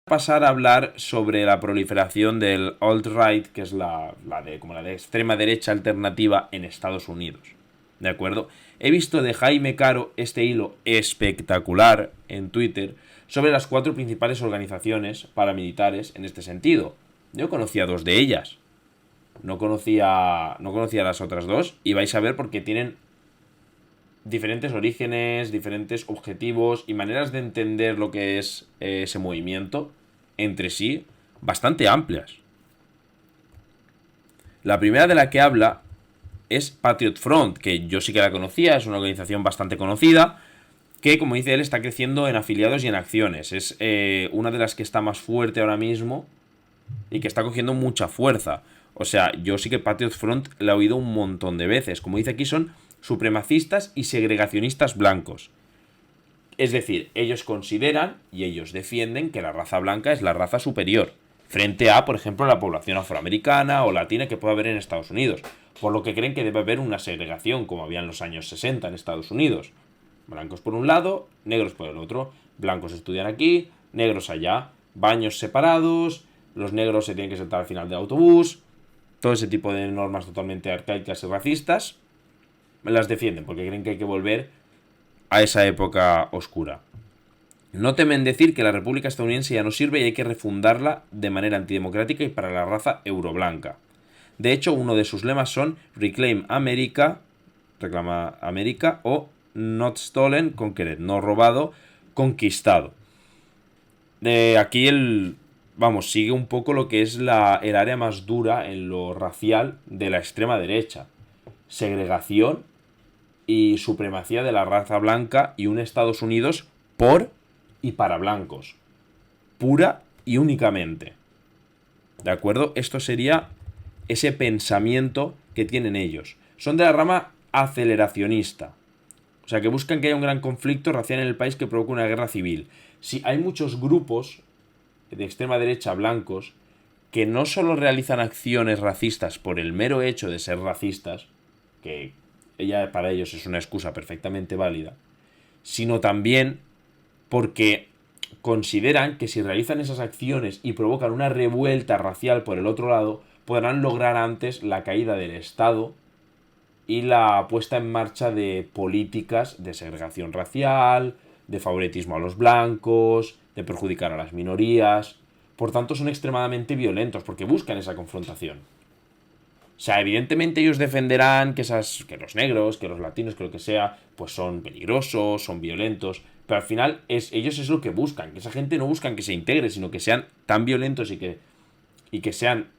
Pasar a hablar sobre la proliferación del alt-right, que es como la de extrema derecha alternativa en Estados Unidos. ¿De acuerdo? He visto de Jaime Caro este hilo espectacular en Twitter sobre las 4 principales organizaciones paramilitares en este sentido. Yo conocía 2 de ellas. No conocía las otras 2 y vais a ver porque tienen diferentes orígenes, diferentes objetivos y maneras de entender lo que es ese movimiento entre sí bastante amplias. La primera de la que habla es Patriot Front, que yo sí que la conocía, es una organización bastante conocida, que como dice él está creciendo en afiliados y en acciones. Es una de las que está más fuerte ahora mismo y que está cogiendo mucha fuerza. O sea, yo sí que Patriot Front la he oído un montón de veces. Como dice aquí, son supremacistas y segregacionistas blancos. Es decir, ellos consideran y ellos defienden que la raza blanca es la raza superior, frente a, por ejemplo, la población afroamericana o latina que puede haber en Estados Unidos, por lo que creen que debe haber una segregación, como había en los años 60 en Estados Unidos. Blancos por un lado, negros por el otro. Blancos estudian aquí, negros allá. Baños separados, los negros se tienen que sentar al final del autobús. Todo ese tipo de normas totalmente arcaicas y racistas las defienden porque creen que hay que volver a esa época oscura. No temen decir que la República estadounidense ya no sirve y hay que refundarla de manera antidemocrática y para la raza euroblanca. De hecho, uno de sus lemas son Reclaim America, reclama América, o Not Stolen, Conquered, no robado, conquistado. Aquí sigue un poco lo que es el área más dura en lo racial de la extrema derecha. Segregación y supremacía de la raza blanca y un Estados Unidos por y para blancos. Pura y únicamente. ¿De acuerdo? Esto sería ese pensamiento que tienen ellos. Son de la rama aceleracionista. O sea, que buscan que haya un gran conflicto racial en el país que provoque una guerra civil. Sí, hay muchos grupos de extrema derecha blancos que no solo realizan acciones racistas por el mero hecho de ser racistas, que para ellos es una excusa perfectamente válida, sino también porque consideran que si realizan esas acciones y provocan una revuelta racial por el otro lado, podrán lograr antes la caída del Estado y la puesta en marcha de políticas de segregación racial, de favoritismo a los blancos, de perjudicar a las minorías. Por tanto, son extremadamente violentos porque buscan esa confrontación. O sea, evidentemente ellos defenderán que los negros, que los latinos, que lo que sea, pues son peligrosos, son violentos. Pero al final ellos es lo que buscan. Que esa gente no buscan que se integre, sino que sean tan violentos y que sean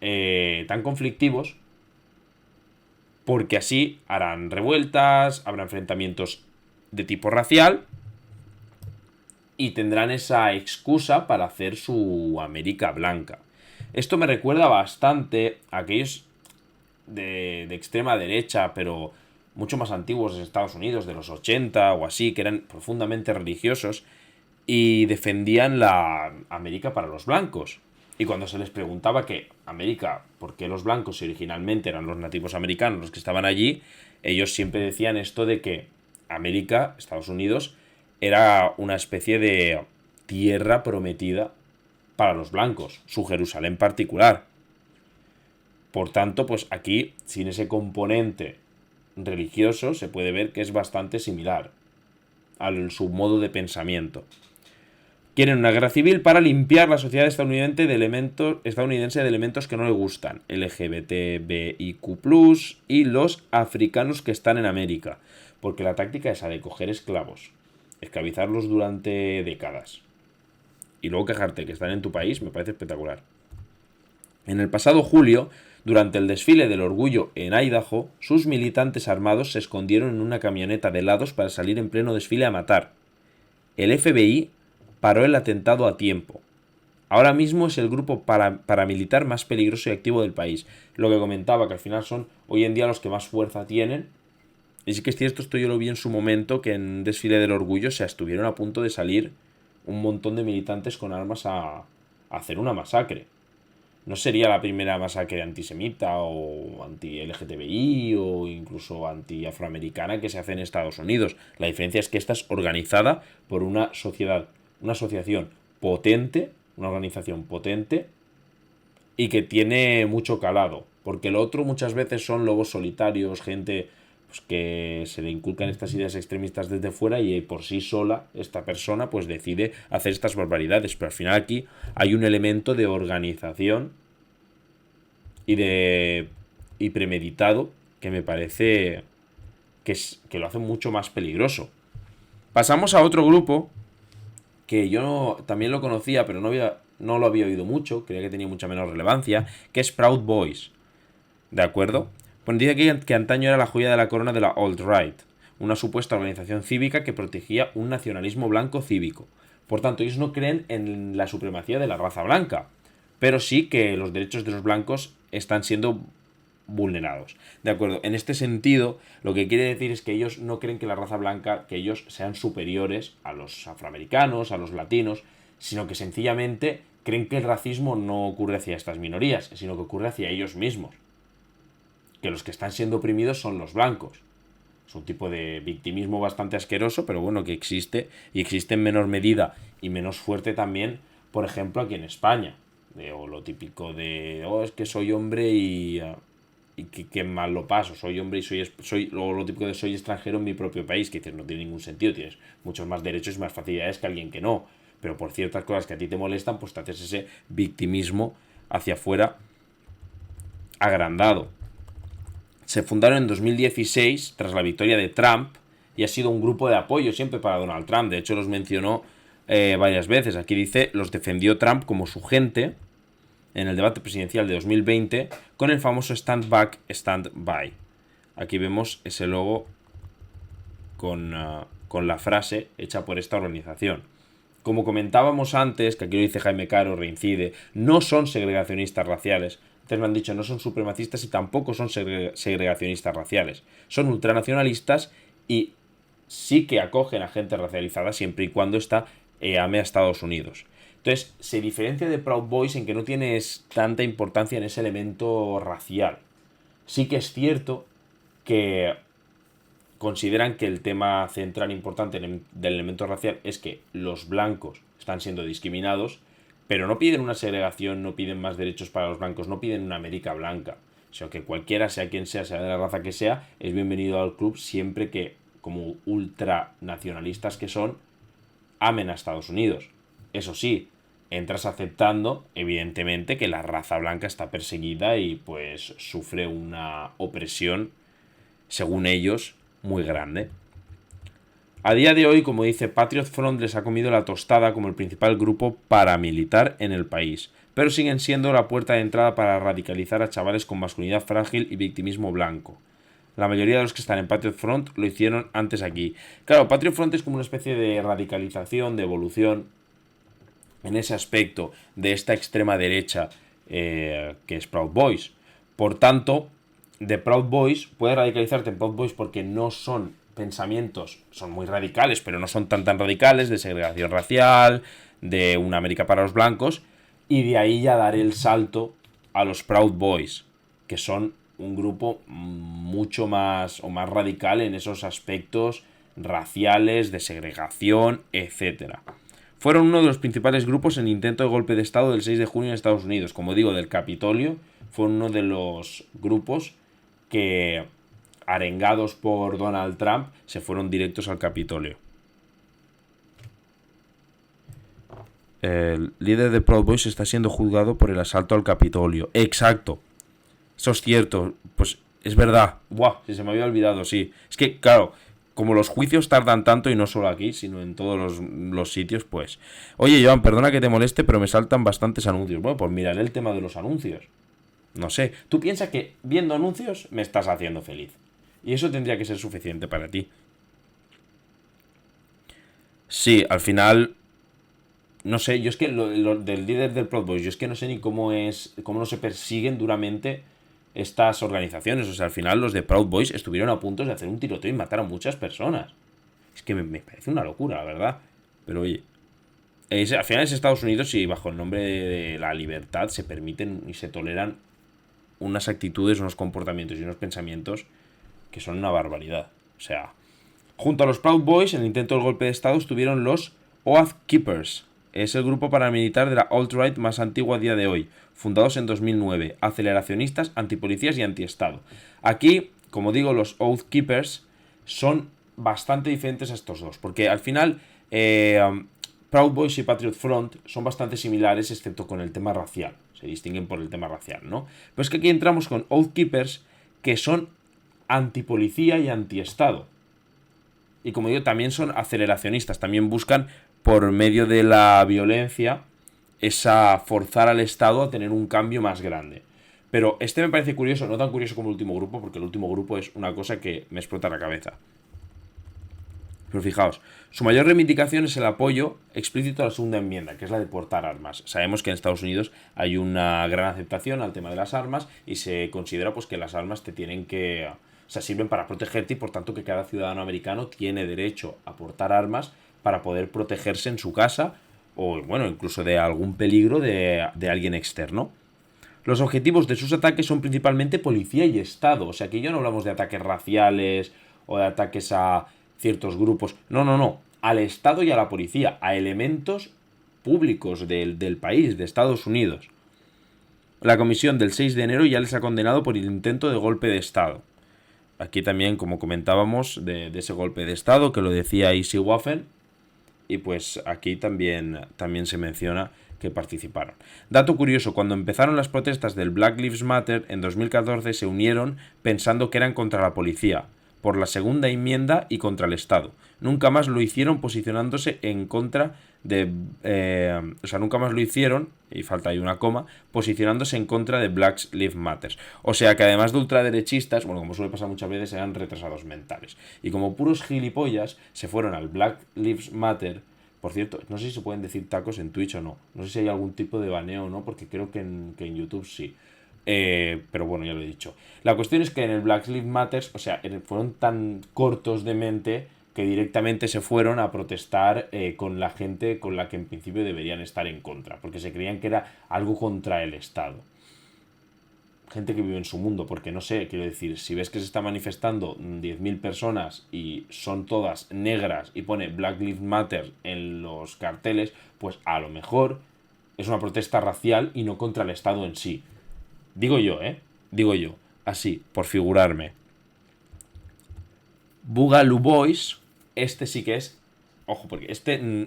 tan conflictivos, porque así harán revueltas, habrá enfrentamientos de tipo racial y tendrán esa excusa para hacer su América blanca. Esto me recuerda bastante a aquellos de extrema derecha, pero mucho más antiguos de Estados Unidos, de los 80 o así, que eran profundamente religiosos y defendían la América para los blancos. Y cuando se les preguntaba que América, ¿por qué los blancos si originalmente eran los nativos americanos los que estaban allí? Ellos siempre decían esto de que América, Estados Unidos, era una especie de tierra prometida para los blancos, su Jerusalén particular. Por tanto, pues aquí, sin ese componente religioso, se puede ver que es bastante similar a su modo de pensamiento. Quieren una guerra civil para limpiar la sociedad estadounidense de elementos que no le gustan. LGBTBIQ+, y los africanos que están en América. Porque la táctica es la de coger esclavos, esclavizarlos durante décadas, y luego quejarte que están en tu país, me parece espectacular. En el pasado julio, durante el desfile del orgullo en Idaho, sus militantes armados se escondieron en una camioneta de helados para salir en pleno desfile a matar. El FBI paró el atentado a tiempo. Ahora mismo es el grupo paramilitar más peligroso y activo del país. Lo que comentaba, que al final son hoy en día los que más fuerza tienen. Y sí que es cierto, esto yo lo vi en su momento, que en un desfile del orgullo se estuvieron a punto de salir un montón de militantes con armas a hacer una masacre. No sería la primera masacre antisemita o anti-LGTBI o incluso anti-afroamericana que se hace en Estados Unidos. La diferencia es que esta es organizada por una sociedad, una asociación potente, una organización potente y que tiene mucho calado. Porque lo otro muchas veces son lobos solitarios, gente pues, que se le inculcan estas ideas extremistas desde fuera y por sí sola esta persona pues decide hacer estas barbaridades. Pero al final aquí hay un elemento de organización y premeditado que me parece que lo hace mucho más peligroso. Pasamos a otro grupo que yo también lo conocía, pero no lo había oído mucho, creía que tenía mucha menos relevancia, que es Proud Boys. ¿De acuerdo? Pues dice que antaño era la joya de la corona de la alt-right, una supuesta organización cívica que protegía un nacionalismo blanco cívico. Por tanto, ellos no creen en la supremacía de la raza blanca, pero sí que los derechos de los blancos están siendo vulnerados. De acuerdo, en este sentido, lo que quiere decir es que ellos no creen que la raza blanca, que ellos sean superiores a los afroamericanos, a los latinos, sino que sencillamente creen que el racismo no ocurre hacia estas minorías, sino que ocurre hacia ellos mismos. Que los que están siendo oprimidos son los blancos. Es un tipo de victimismo bastante asqueroso, pero bueno, que existe y existe en menor medida y menos fuerte también, por ejemplo, aquí en España. O lo típico de, es que soy hombre y que mal lo paso, soy hombre y soy lo típico de soy extranjero en mi propio país, que dices, no tiene ningún sentido, tienes muchos más derechos y más facilidades que alguien que no, pero por ciertas cosas que a ti te molestan, pues te haces ese victimismo hacia afuera agrandado. Se fundaron en 2016 tras la victoria de Trump y ha sido un grupo de apoyo siempre para Donald Trump. De hecho, los mencionó varias veces. Aquí dice, los defendió Trump como su gente en el debate presidencial de 2020 con el famoso Stand Back, Stand By. Aquí vemos ese logo con la frase hecha por esta organización. Como comentábamos antes, que aquí lo dice Jaime Caro, reincide, no son segregacionistas raciales. Antes me han dicho, no son supremacistas y tampoco son segregacionistas raciales. Son ultranacionalistas y sí que acogen a gente racializada siempre y cuando ame a Estados Unidos. Entonces, se diferencia de Proud Boys en que no tienes tanta importancia en ese elemento racial. Sí que es cierto que consideran que el tema central importante del elemento racial es que los blancos están siendo discriminados, pero no piden una segregación, no piden más derechos para los blancos, no piden una América blanca. O sea, que cualquiera, sea quien sea de la raza que sea, es bienvenido al club siempre que, como ultranacionalistas que son, amen a Estados Unidos. Eso sí, entras aceptando, evidentemente, que la raza blanca está perseguida y pues sufre una opresión, según ellos, muy grande. A día de hoy, como dice, Patriot Front les ha comido la tostada como el principal grupo paramilitar en el país, pero siguen siendo la puerta de entrada para radicalizar a chavales con masculinidad frágil y victimismo blanco. La mayoría de los que están en Patriot Front lo hicieron antes aquí. Claro, Patriot Front es como una especie de radicalización, de evolución en ese aspecto de esta extrema derecha que es Proud Boys. Por tanto, de Proud Boys puedes radicalizarte en Proud Boys porque no son pensamientos, son muy radicales, pero no son tan radicales, de segregación racial, de una América para los blancos, y de ahí ya daré el salto a los Proud Boys, que son un grupo mucho más o más radical en esos aspectos raciales, de segregación, etcétera. Fueron uno de los principales grupos en el intento de golpe de Estado del 6 de junio en Estados Unidos. Como digo, del Capitolio, fue uno de los grupos que, arengados por Donald Trump, se fueron directos al Capitolio. El líder de Proud Boys está siendo juzgado por el asalto al Capitolio. Exacto. Eso es cierto. Pues es verdad. Buah, si se me había olvidado, sí. Es que, claro, como los juicios tardan tanto, y no solo aquí, sino en todos los sitios, pues... Oye, Joan, perdona que te moleste, pero me saltan bastantes anuncios. Bueno, pues miraré el tema de los anuncios. No sé, tú piensas que viendo anuncios me estás haciendo feliz. Y eso tendría que ser suficiente para ti. Sí, al final... No sé, yo es que lo del líder del Proud Boys, yo es que no sé ni cómo no se persiguen duramente estas organizaciones. O sea, al final los de Proud Boys estuvieron a punto de hacer un tiroteo y matar a muchas personas. Es que me parece una locura, la verdad. Pero oye, al final es Estados Unidos y bajo el nombre de la libertad se permiten y se toleran unas actitudes, unos comportamientos y unos pensamientos que son una barbaridad. O sea, junto a los Proud Boys, en el intento del golpe de Estado estuvieron los Oath Keepers, Es el grupo paramilitar de la alt-right más antiguo a día de hoy, fundados en 2009, aceleracionistas, antipolicías y antiestado. Aquí, como digo, los Oath Keepers son bastante diferentes a estos dos, porque al final Proud Boys y Patriot Front son bastante similares, excepto con el tema racial. Se distinguen por el tema racial, ¿no? Pero es que aquí entramos con Oath Keepers, que son antipolicía y antiestado. Y como digo, también son aceleracionistas, también buscan por medio de la violencia forzar al Estado a tener un cambio más grande. Pero este me parece curioso, no tan curioso como el último grupo, porque el último grupo es una cosa que me explota la cabeza. Pero fijaos, su mayor reivindicación es el apoyo explícito a la segunda enmienda, que es la de portar armas. Sabemos que en Estados Unidos hay una gran aceptación al tema de las armas y se considera pues que las armas te tienen que... O sea, sirven para protegerte y por tanto que cada ciudadano americano tiene derecho a portar armas para poder protegerse en su casa o, bueno, incluso de algún peligro de alguien externo. Los objetivos de sus ataques son principalmente policía y Estado. O sea, aquí ya no hablamos de ataques raciales o de ataques a ciertos grupos. No, no, no. Al Estado y a la policía. A elementos públicos del país, de Estados Unidos. La comisión del 6 de enero ya les ha condenado por el intento de golpe de Estado. Aquí también, como comentábamos, de ese golpe de Estado, que lo decía Easy Waffen. Y pues aquí también se menciona que participaron. Dato curioso, cuando empezaron las protestas del Black Lives Matter en 2014 se unieron pensando que eran contra la policía, por la segunda enmienda y contra el Estado. Nunca más lo hicieron posicionándose en contra de... nunca más lo hicieron, y falta ahí una coma, posicionándose en contra de Black Lives Matter. O sea que además de ultraderechistas, bueno, como suele pasar muchas veces, eran retrasados mentales. Y como puros gilipollas, se fueron al Black Lives Matter. Por cierto, no sé si se pueden decir tacos en Twitch o no. No sé si hay algún tipo de baneo o no, porque creo que en YouTube sí. Pero bueno, ya lo he dicho. La cuestión es que en el Black Lives Matter, o sea, fueron tan cortos de mente que directamente se fueron a protestar con la gente con la que en principio deberían estar en contra, porque se creían que era algo contra el Estado. Gente que vive en su mundo, porque no sé, quiero decir, si ves que se está manifestando 10.000 personas y son todas negras y pone Black Lives Matter en los carteles, pues a lo mejor es una protesta racial y no contra el Estado en sí. Digo yo, Digo yo, así, por figurarme. Boogaloo Boys, este sí que es... Ojo, porque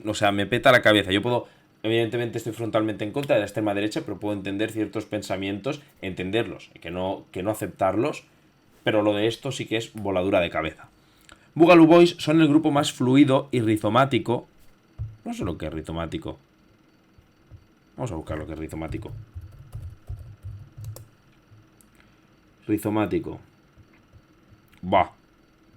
o sea, me peta la cabeza. Yo puedo... Evidentemente estoy frontalmente en contra de la extrema derecha, pero puedo entender ciertos pensamientos, entenderlos, que no aceptarlos, pero lo de esto sí que es voladura de cabeza. Boogaloo Boys son el grupo más fluido y rizomático. No sé lo que es rizomático. Vamos a buscar lo que es rizomático. Rizomático. Bah,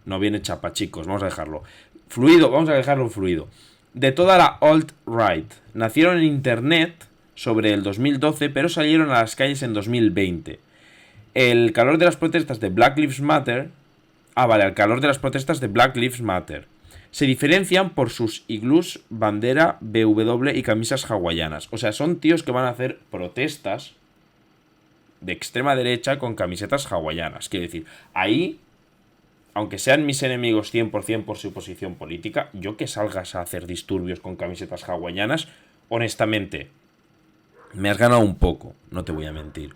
no viene chapa, chicos, vamos a dejarlo. Fluido, vamos a dejarlo fluido. De toda la alt-right. Nacieron en internet sobre el 2012, pero salieron a las calles en 2020. El calor de las protestas de Black Lives Matter... el calor de las protestas de Black Lives Matter. Se diferencian por sus iglús, bandera, BW y camisas hawaianas. O sea, son tíos que van a hacer protestas de extrema derecha con camisetas hawaianas. Quiero decir, ahí... Aunque sean mis enemigos 100% por su posición política, yo que salgas a hacer disturbios con camisetas hawaianas, honestamente, me has ganado un poco, no te voy a mentir.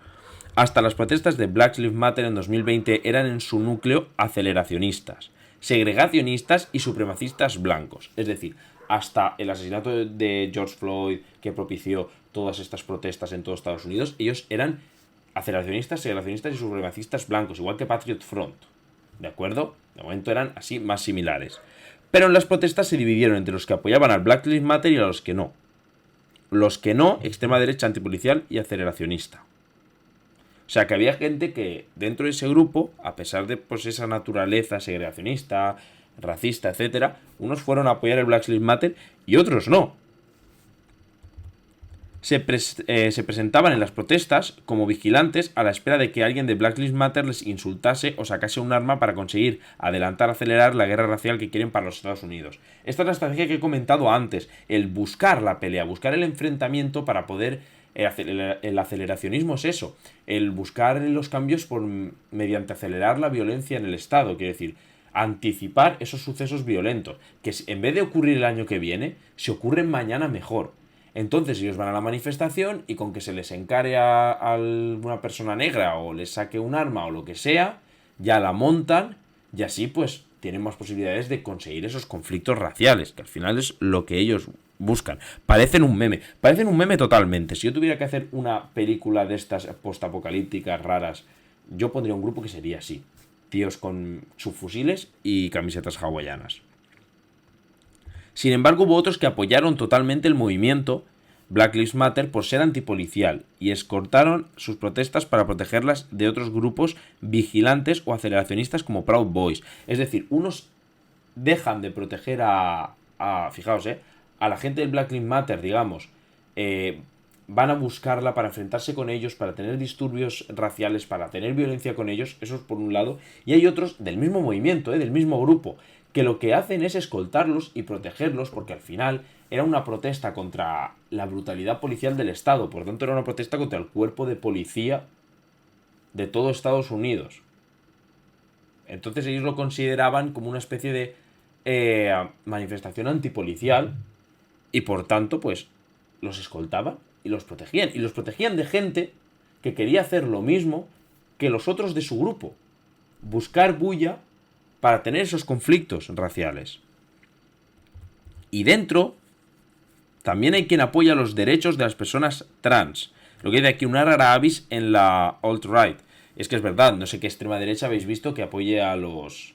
Hasta las protestas de Black Lives Matter en 2020 eran en su núcleo aceleracionistas, segregacionistas y supremacistas blancos. Es decir, hasta el asesinato de George Floyd, que propició todas estas protestas en todos Estados Unidos, ellos eran aceleracionistas, segregacionistas y supremacistas blancos, igual que Patriot Front. ¿De acuerdo? De momento eran así más similares. Pero en las protestas se dividieron entre los que apoyaban al Black Lives Matter y a los que no. Los que no, extrema derecha antipolicial y aceleracionista. O sea que había gente que dentro de ese grupo, a pesar de pues, esa naturaleza segregacionista, racista, etcétera, unos fueron a apoyar el Black Lives Matter y otros no. Se presentaban en las protestas como vigilantes a la espera de que alguien de Black Lives Matter les insultase o sacase un arma para conseguir acelerar la guerra racial que quieren para los Estados Unidos. Esta es la estrategia que he comentado antes, el buscar la pelea, buscar el enfrentamiento para poder... El aceleracionismo es eso, el buscar los cambios mediante acelerar la violencia en el Estado, quiero decir, anticipar esos sucesos violentos, que en vez de ocurrir el año que viene, si ocurren mañana mejor. Entonces ellos van a la manifestación y con que se les encare a una persona negra o les saque un arma o lo que sea, ya la montan y así pues tienen más posibilidades de conseguir esos conflictos raciales, que al final es lo que ellos buscan. Parecen un meme totalmente. Si yo tuviera que hacer una película de estas postapocalípticas raras, yo pondría un grupo que sería así. Tíos con subfusiles y camisetas hawaianas. Sin embargo, hubo otros que apoyaron totalmente el movimiento Black Lives Matter por ser antipolicial y escoltaron sus protestas para protegerlas de otros grupos vigilantes o aceleracionistas como Proud Boys. Es decir, unos dejan de proteger fijaos, a la gente del Black Lives Matter, digamos, van a buscarla para enfrentarse con ellos, para tener disturbios raciales, para tener violencia con ellos, eso es por un lado, y hay otros del mismo movimiento, del mismo grupo, que lo que hacen es escoltarlos y protegerlos, porque al final era una protesta contra la brutalidad policial del Estado, por tanto era una protesta contra el cuerpo de policía de todo Estados Unidos. Entonces ellos lo consideraban como una especie de manifestación antipolicial y por tanto pues los escoltaban y los protegían. Y los protegían de gente que quería hacer lo mismo que los otros de su grupo. Buscar bulla para tener esos conflictos raciales. Y dentro también hay quien apoya los derechos de las personas trans. Lo que dice aquí una rara avis en la alt-right. Es que es verdad, no sé qué extrema derecha habéis visto que apoye a los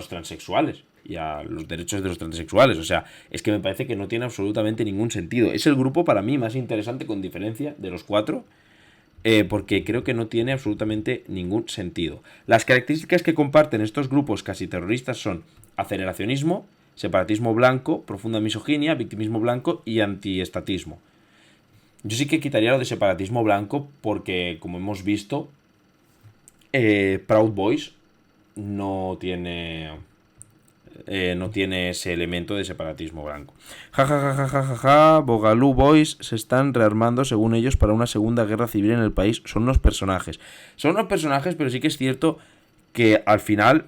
transexuales y a los derechos de los transexuales. O sea, es que me parece que no tiene absolutamente ningún sentido. Es el grupo para mí más interesante con diferencia de los cuatro, porque creo que no tiene absolutamente ningún sentido. Las características que comparten estos grupos casi terroristas son aceleracionismo, separatismo blanco, profunda misoginia, victimismo blanco y antiestatismo. Yo sí que quitaría lo de separatismo blanco porque, como hemos visto, Proud Boys no tiene ese elemento de separatismo blanco. Ja, ja, ja, ja, ja, ja, ja. Bogaloo Boys se están rearmando, según ellos, para una segunda guerra civil en el país. Son unos personajes. Son unos personajes, pero sí que es cierto que al final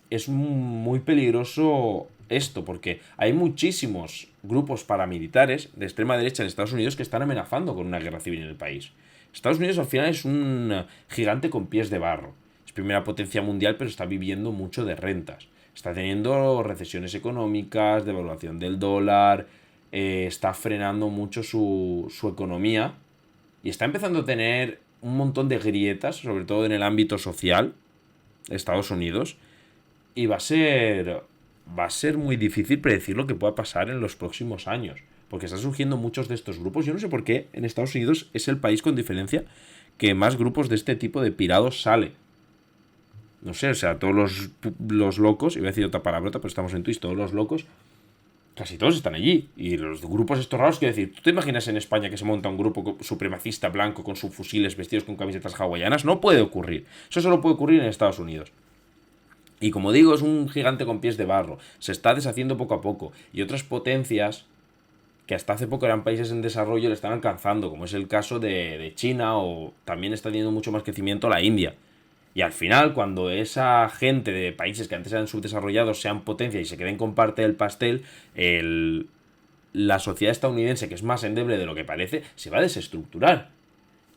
es muy peligroso esto, porque hay muchísimos grupos paramilitares de extrema derecha en Estados Unidos que están amenazando con una guerra civil en el país. Estados Unidos al final es un gigante con pies de barro. Es primera potencia mundial, pero está viviendo mucho de rentas. Está teniendo recesiones económicas, devaluación del dólar, está frenando mucho su economía y está empezando a tener un montón de grietas, sobre todo en el ámbito social de Estados Unidos, y va a ser muy difícil predecir lo que pueda pasar en los próximos años, porque están surgiendo muchos de estos grupos. Yo no sé por qué en Estados Unidos es el país con diferencia que más grupos de este tipo de pirados sale. No sé, o sea, todos los locos, iba a decir otra palabrota, pero estamos en Twitch, todos los locos, casi todos están allí. Y los grupos estos raros, quiero decir, ¿tú te imaginas en España que se monta un grupo supremacista blanco con subfusiles vestidos con camisetas hawaianas? No puede ocurrir. Eso solo puede ocurrir en Estados Unidos. Y como digo, es un gigante con pies de barro. Se está deshaciendo poco a poco. Y otras potencias que hasta hace poco eran países en desarrollo le están alcanzando, como es el caso de China, o también está teniendo mucho más crecimiento la India. Y al final, cuando esa gente de países que antes eran subdesarrollados sean potencia y se queden con parte del pastel, la sociedad estadounidense, que es más endeble de lo que parece, se va a desestructurar.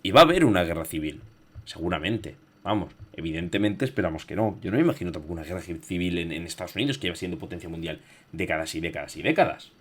Y va a haber una guerra civil, seguramente. Vamos, evidentemente esperamos que no. Yo no me imagino tampoco una guerra civil en Estados Unidos, que lleva siendo potencia mundial décadas y décadas y décadas.